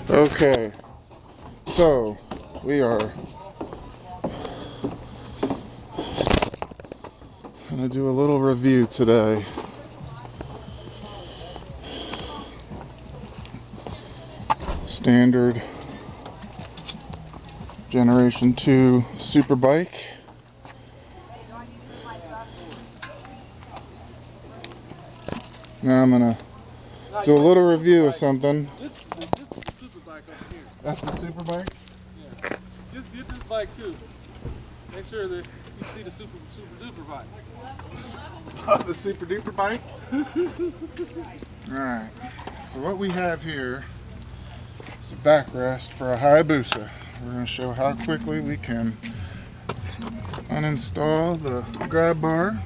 Okay, so we are gonna do a little review today. Standard Generation 2 Super Bike. Now I'm gonna do a little review of something. This is the super bike over here. That's the Super Bike? Yeah. Get this bike too. Make sure that you see the super duper bike. The Super Duper Bike? Alright, so what we have here is a backrest for a Hayabusa. We're going to show how quickly we can uninstall the grab bar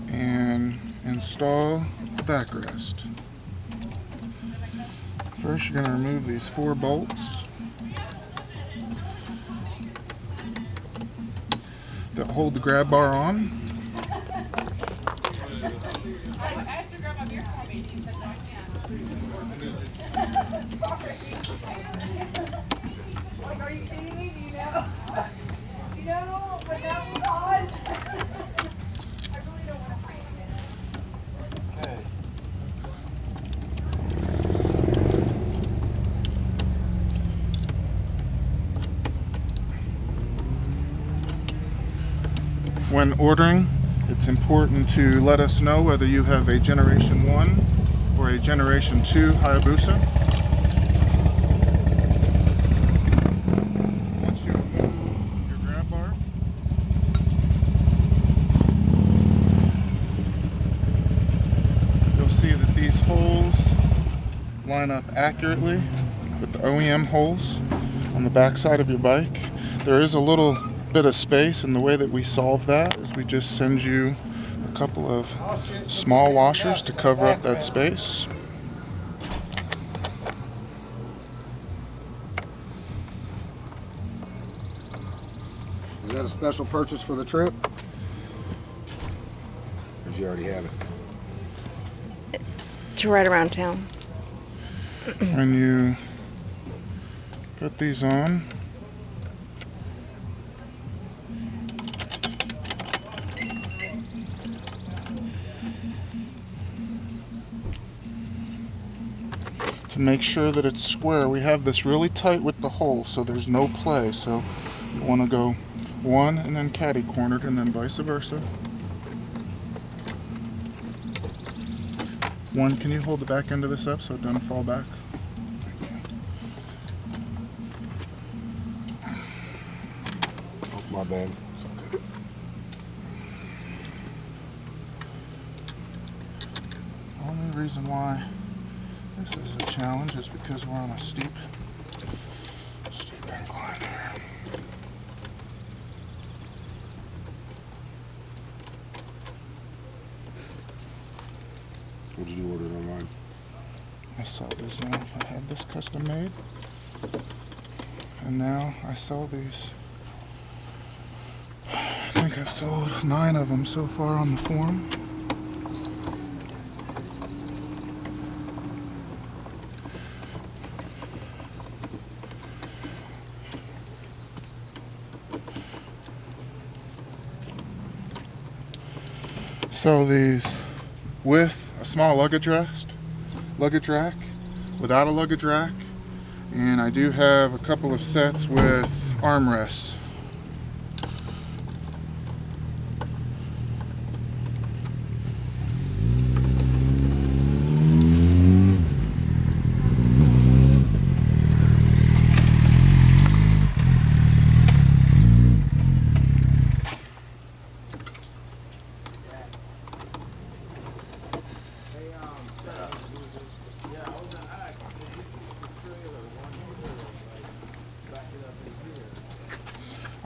and install the backrest. First, you're going to remove these 4 bolts that hold the grab bar on. Are you kidding me? Do you know? You know what that will cause? I really don't want to fight it. Okay. When ordering, it's important to let us know whether you have a Generation 1 or a Generation 2 Hayabusa. Once you remove your grab bar, you'll see that these holes line up accurately with the OEM holes on the back side of your bike. There is a little bit of space, and the way that we solve that is we just send you a couple of small washers to cover up that space. Is that a special purchase for the trip? Or do you already have it? To ride around town. When you put these on, to make sure that it's square, we have this really tight with the hole so there's no play. So you want to go one and then catty cornered and then vice versa. One, can you hold the back end of this up so it doesn't fall back? Oh, my bad. The only reason why this is a challenge is because we're on a steep incline here. What did you order it online? I saw these now. I had this custom made, and now I sell these. I think I've sold 9 of them so far on the forum. Sell these with a small luggage rack, without a luggage rack, and I do have a couple of sets with armrests.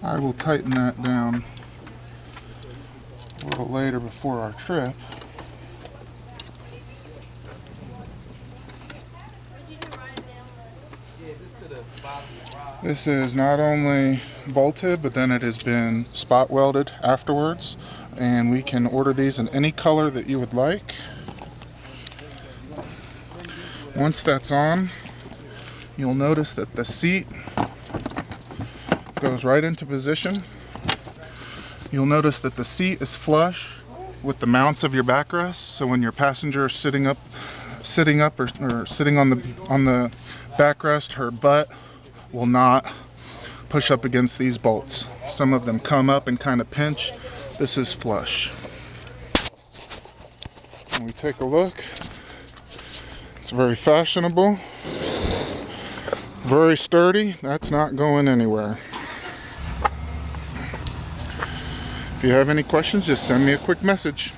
I will tighten that down a little later before our trip. This is not only bolted, but then it has been spot welded afterwards, and we can order these in any color that you would like. Once that's on, you'll notice that the seat goes right into position. You'll notice that the seat is flush with the mounts of your backrest, so when your passenger is sitting up or sitting on the backrest, her butt will not push up against these bolts. Some of them come up and kind of pinch. This is flush. When we take a look, it's very fashionable, very sturdy. That's not going anywhere. If you have any questions, just send me a quick message.